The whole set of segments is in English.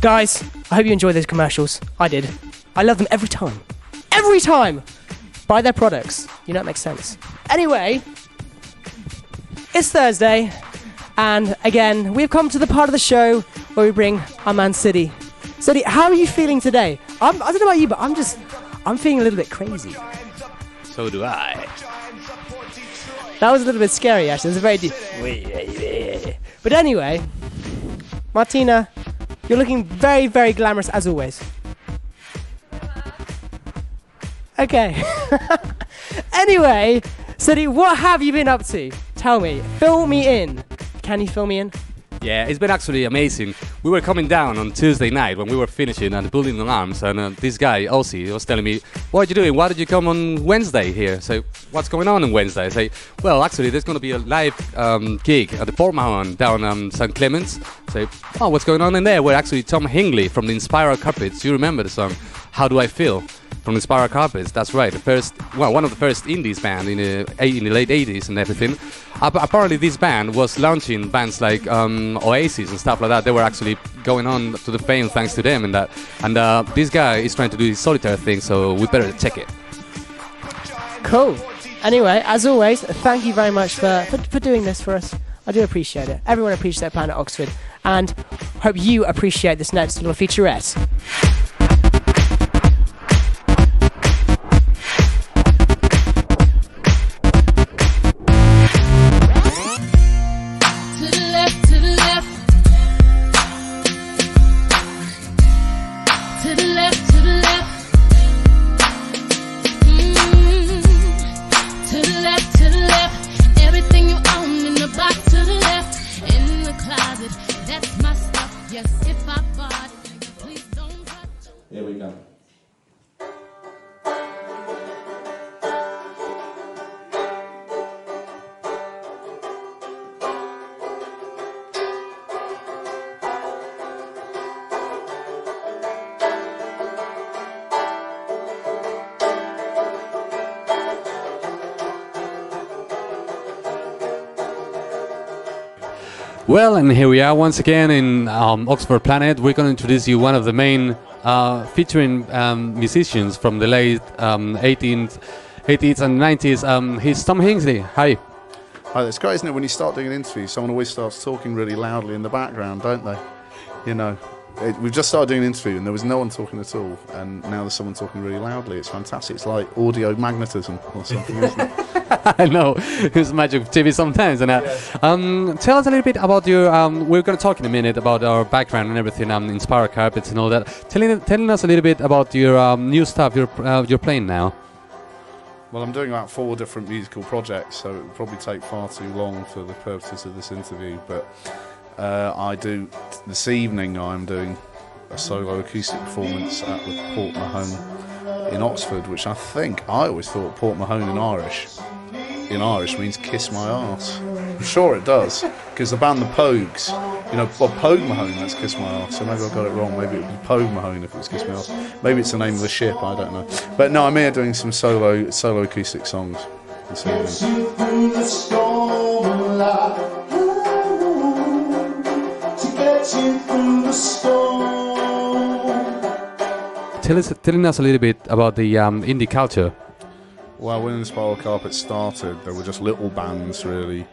Guys, I hope you enjoy those commercials. I did. I love them every time. Every time! Buy their products. You know it makes sense. Anyway, it's Thursday, and again, we've come to the part of the show where we bring our man Siddy. Siddy, how are you feeling today? I don't know about you, but I'm feeling a little bit crazy. So do I. That was a little bit scary, actually. It was a very deep... But anyway, Martina, you're looking very, very glamorous as always. Okay. Anyway, Siddy, what have you been up to? Tell me. Fill me in. Can you fill me in? Yeah, it's been actually amazing. We were coming down on Tuesday night when we were finishing and building alarms, and this guy, Ozzy, was telling me, what are you doing? Why did you come on Wednesday here? So, what's going on Wednesday? I say, well, actually, there's going to be a live gig at the Port Mahon down St. Clements. So, oh, what's going on in there? Well, actually, Tom Hingsley from the Inspiral Carpets. You remember the song, How Do I Feel? From Inspiral Carpets, that's right. One of the first indies band in the late 80s and everything. Apparently, this band was launching bands like Oasis and stuff like that. They were actually going on to the fame thanks to them and that. And this guy is trying to do his solitaire thing, so we better check it. Cool. Anyway, as always, thank you very much for doing this for us. I do appreciate it. Everyone appreciates Planet Oxford, and hope you appreciate this next little featurette. Here we go. Well, and here we are once again in Oxford Planet. We're going to introduce you one of the main featuring musicians from the late 80s and 90s. He's Tom Hingsley. Hi. Hi, it's great, isn't it, when you start doing an interview, someone always starts talking really loudly in the background, don't they? You know, we've just started doing an interview and there was no one talking at all, and now there's someone talking really loudly. It's fantastic. It's like audio magnetism or something, isn't it? I know, it's magic of TV sometimes. And tell us a little bit about your. We're going to talk in a minute about our background and everything, Inspiral Carpets and all that. Telling us a little bit about your new stuff you're playing now. Well, I'm doing about 4 different musical projects, so it would probably take far too long for the purposes of this interview. But this evening I'm doing a solo acoustic performance at the Port Mahon in Oxford, which I always thought Port Mahon in Irish means kiss my arse. I'm sure it does, because the band the Pogues, Pogue Mahone, that's kiss my arse, so maybe I got it wrong. Maybe it would be Pogue Mahone if it was kiss my arse. Maybe it's the name of the ship, I don't know. But no, I'm here doing some solo acoustic songs this evening. Telling us a little bit about the indie culture. Well, when Inspiral Carpets started, there were just little bands, really,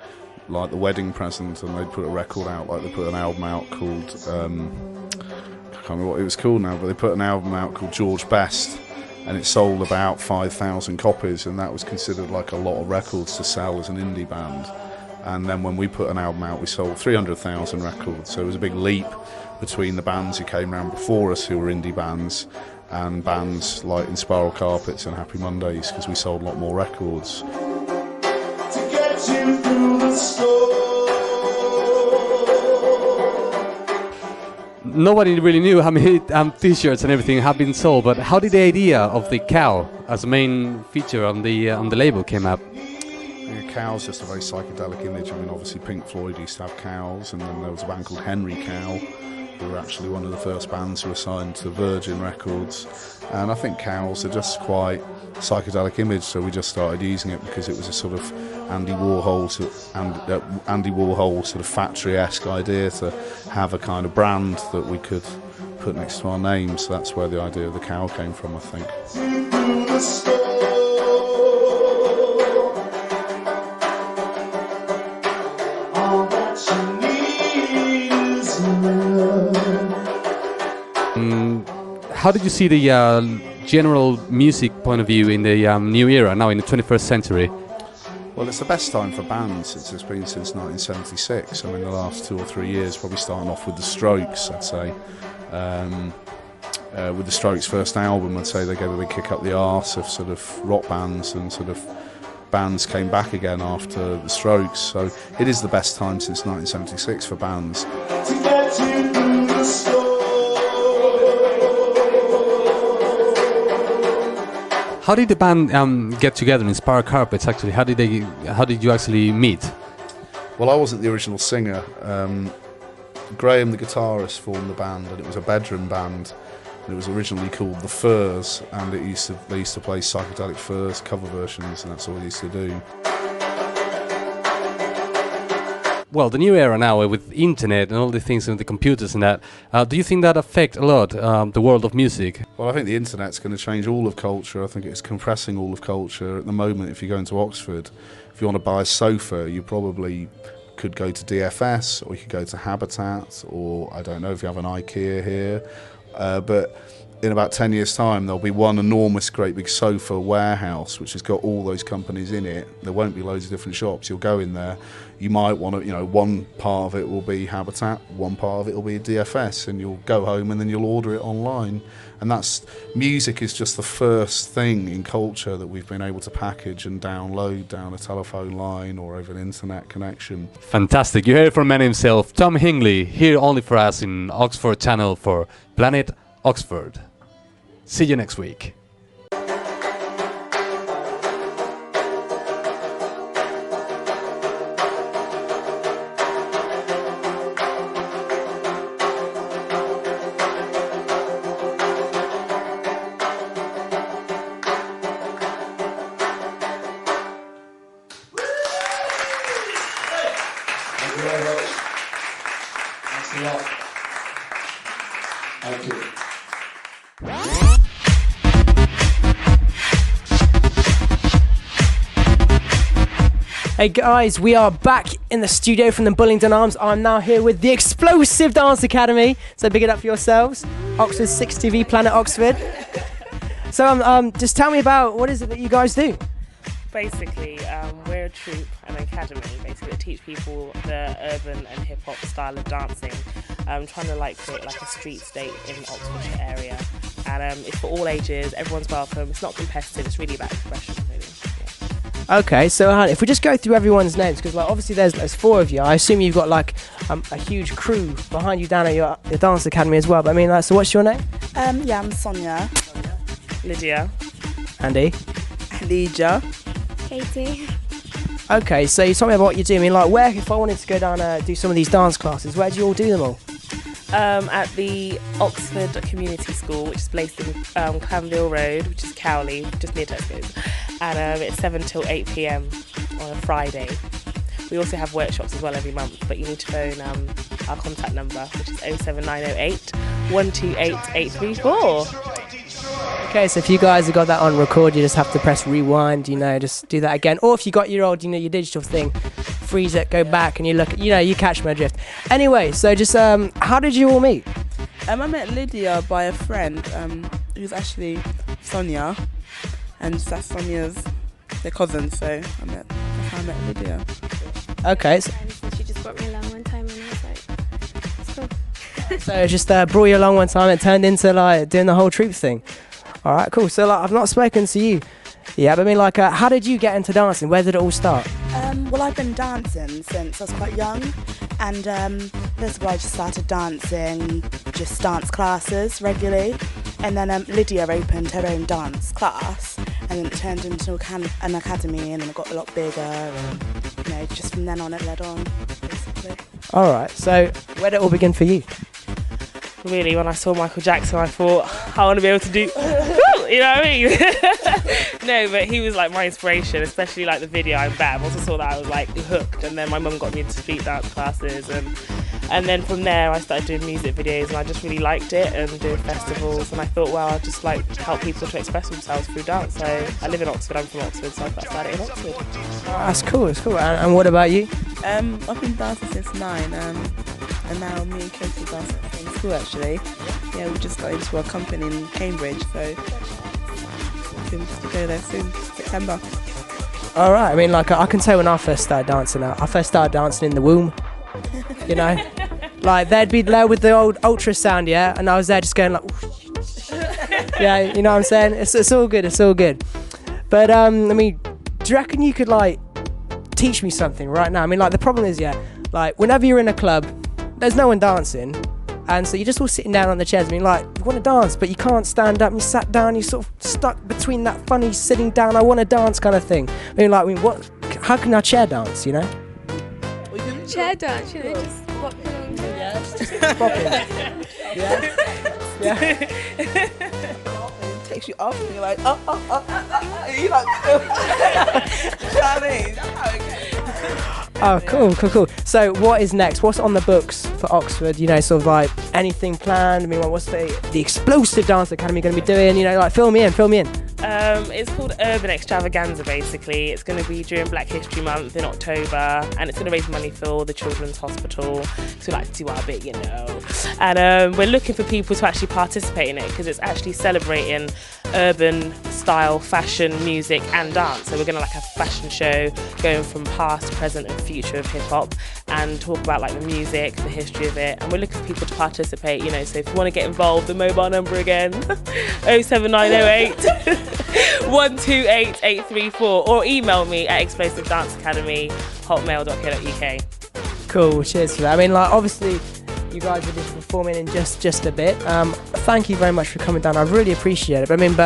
like The Wedding Present, and they'd put a record out, like they put an album out called, I can't remember what it was called now, but they put an album out called George Best, and it sold about 5,000 copies, and that was considered like a lot of records to sell as an indie band. And then when we put an album out, we sold 300,000 records, so it was a big leap between the bands who came around before us, who were indie bands, and bands like Inspiral Carpets and Happy Mondays, because we sold a lot more records. To get you through the storm. Nobody really knew how many t-shirts and everything have been sold, but how did the idea of the cow as a main feature on the label came up? The cow's just a very psychedelic image. I mean, obviously Pink Floyd used to have cows, and then there was a band called Henry Cow, who were actually one of the first bands who were signed to Virgin Records, and I think cows are just quite a psychedelic image, so we just started using it because it was a sort of Andy Warhol sort of factory-esque idea to have a kind of brand that we could put next to our name, so that's where the idea of the cow came from, I think. How did you see the general music point of view in the new era, now in the 21st century? Well, it's the best time for bands since it's been since 1976. I mean, the last 2 or 3 years, probably starting off with the Strokes, I'd say. With the Strokes' first album, I'd say they gave a big kick up the arse of sort of rock bands, and sort of bands came back again after the Strokes. So it is the best time since 1976 for bands. How did the band get together, Inspiral Carpets, actually? How did you actually meet? Well, I wasn't the original singer. Graham, the guitarist, formed the band, and it was a bedroom band. And it was originally called The Furs, and they used to play psychedelic Furs cover versions, and that's all they used to do. Well, the new era now with internet and all the things and the computers and that, do you think that affect a lot the world of music? Well, I think the internet's going to change all of culture. I think it's compressing all of culture. At the moment, if you go into Oxford, if you want to buy a sofa, you probably could go to DFS, or you could go to Habitat, or I don't know if you have an IKEA here. But in about 10 years' time, there'll be one enormous, great big sofa warehouse which has got all those companies in it. There won't be loads of different shops. You'll go in there. You might want to, one part of it will be Habitat, one part of it will be DFS, and you'll go home and then you'll order it online. And music is just the first thing in culture that we've been able to package and download down a telephone line or over an internet connection. Fantastic. You heard it from man himself, Tom Hingsley, here only for us in Oxford Channel for Planet Oxford. See you next week. Thank you very much. Thanks a lot. Thank you. Hey guys, we are back in the studio from the Bullingdon Arms. I'm now here with the Explosive Dance Academy. So big it up for yourselves. Oxford 6 TV, Planet Oxford. So just tell me about what is it that you guys do? Basically, we're a troupe, an academy, basically, that teach people the urban and hip-hop style of dancing. Trying to create a street state in the Oxfordshire area. And it's for all ages, everyone's welcome. It's not competitive, it's really about expression, really. Yeah. Okay, so if we just go through everyone's names, because obviously there's 4 of you. I assume you've got a huge crew behind you down at your dance academy as well. But I mean, so what's your name? Yeah, I'm Sonia. Lydia. Andy. Adija. Katie. Okay, so you told me about what you do. I mean, where, if I wanted to go down do some of these dance classes, where do you all do them all? At the Oxford Community School, which is based in Clanville Road, which is Cowley, just near Tesco's. And it's 7 till 8 p.m. on a Friday. We also have workshops as well every month, but you need to phone our contact number, which is 07908 128 834. Okay, so if you guys have got that on record, you just have to press rewind, just do that again. Or if you got your old, your digital thing, freeze it, go back, and you look at, you catch my drift. Anyway, so just, how did you all meet? I met Lydia by a friend who's actually Sonia, and that's Sonia's, they're cousins, so that's how I met Lydia. Okay. So She just brought me along one time and I was like, it's cool. So it just brought you along one time, it turned into doing the whole troop thing. All right, cool. So I've not spoken to you. Yeah, but I mean, how did you get into dancing? Where did it all start? Well, I've been dancing since I was quite young, and first of all, I just started dancing, just dance classes regularly, and then Lydia opened her own dance class, and then it turned into an academy, and then it got a lot bigger, and just from then on it led on, basically. All right, so where did it all begin for you? Really, when I saw Michael Jackson, I thought, I want to be able to do, You know what I mean? No, but he was like my inspiration, especially like the video I'm Bad. I also saw that I was like hooked, and then my mum got me into street dance classes, and then from there I started doing music videos, and I just really liked it, and doing festivals, and I thought, well, I'd just like help people to express themselves through dance. So I live in Oxford, I'm from Oxford, so I started in Oxford. That's cool, it's cool. And what about you? I've been dancing since 9, and now me and Katie dance in school actually. Yeah, we just got into a company in Cambridge, so we're to go there soon, September. All right. I mean, like I can say when I first started dancing, I first started dancing in the womb. You know, like they'd be there with the old ultrasound, yeah, and I was there just going like, yeah, you know what I'm saying? It's all good. It's all good. But I mean, do you reckon you could like teach me something right now? I mean, like the problem is, yeah, like whenever you're in a club, there's no one dancing. And so you're just all sitting down on the chairs. I mean, like, you want to dance, but you can't stand up. You sat down, you're sort of stuck between that funny sitting down, I want to dance kind of thing. I mean, what? How can I chair dance, you know? Chair dance, you know, just pop along to it. Yeah, just popping. Yeah. It takes you off, and you're like, and you're like, you know what I mean? That's how it goes. Oh, cool. So what is next? What's on the books for Oxford? You know, sort of like anything planned? I mean, what's the Explosive Dance Academy going to be doing? You know, like fill me in. It's called Urban Extravaganza, basically. It's going to be during Black History Month in October, and it's going to raise money for the Children's Hospital. So we like to do our bit, you know. And we're looking for people to actually participate in it, because it's actually celebrating urban style, fashion, music and dance. So we're going to like have a fashion show going from past, present and future of hip hop, and talk about like the music, the history of it. And we're looking for people to participate, you know. So if you want to get involved, the mobile number again, 07908 128834, or email me at explosivedanceacademy@hotmail.co.uk. Cool, cheers for that. I mean, like, obviously, you guys will be performing in just a bit. Thank you very much for coming down. I really appreciate it. But I mean,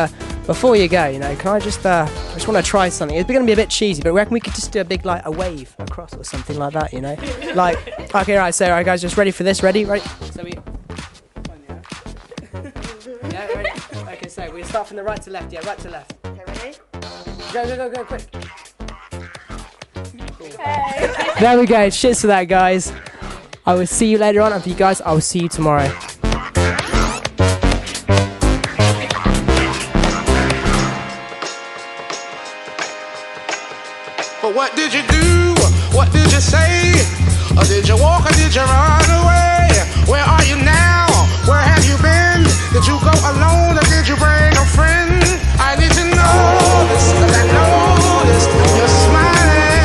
before you go, you know, can I just want to try something. It's going to be a bit cheesy, but I reckon we could just do a big, like, a wave across or something like that, you know? Like, okay, right, so, all right, guys, just ready for this? Ready? So we... Yeah, ready? Okay, so we start from the right to left. Yeah, right to left. Okay, ready? Go, quick. Hey. There we go. Cheers to that, guys. I will see you later on, and for you guys, I will see you tomorrow. But what did you do? What did you say? Or did you walk or did you run away? Where are you now? Where have you been? Did you go alone or did you bring a friend? I need to know this, 'cause I noticed you're smiling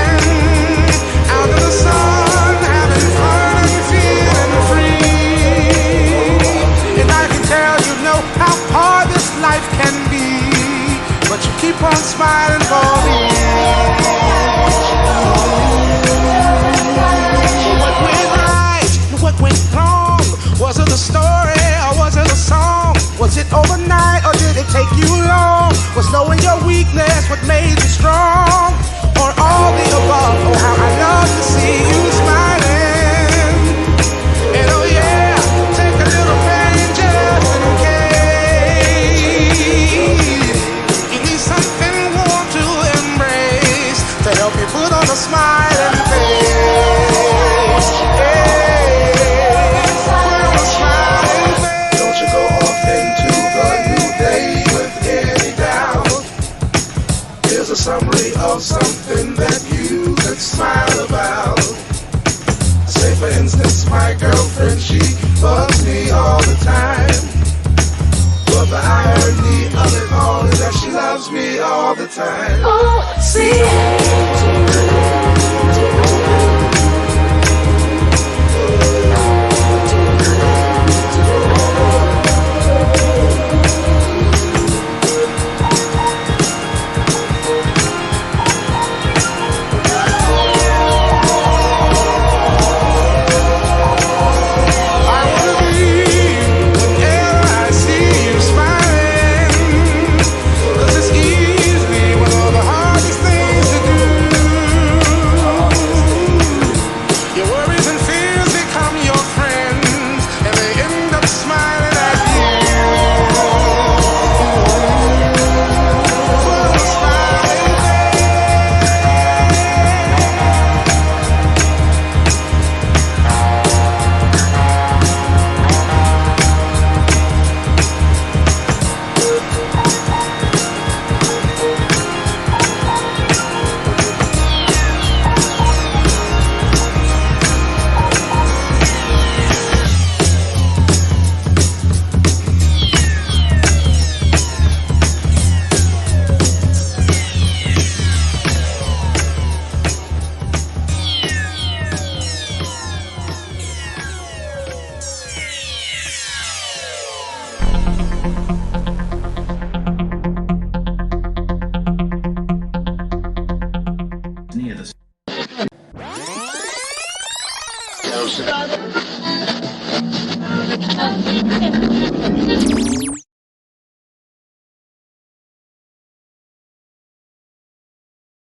out in the sun, having fun and feeling free. And I can tell you know how hard this life can be, but you keep on smiling for me. What went right and what went wrong? Was it a story or was it a song? Was it overnight or did it take you long? Was knowing your weakness what made you strong? Or all the above? Oh, how I love to see you smiling. And oh yeah, take a little pain just in case you need something warm to embrace to help you put on a smiling face. Don't you go off into the new day with any doubt. Here's a summary of something that you could smile about. Say for instance, my girlfriend, she bugs me all the time. But the irony of it all is that she loves me all the time. Oh, see. Do closer.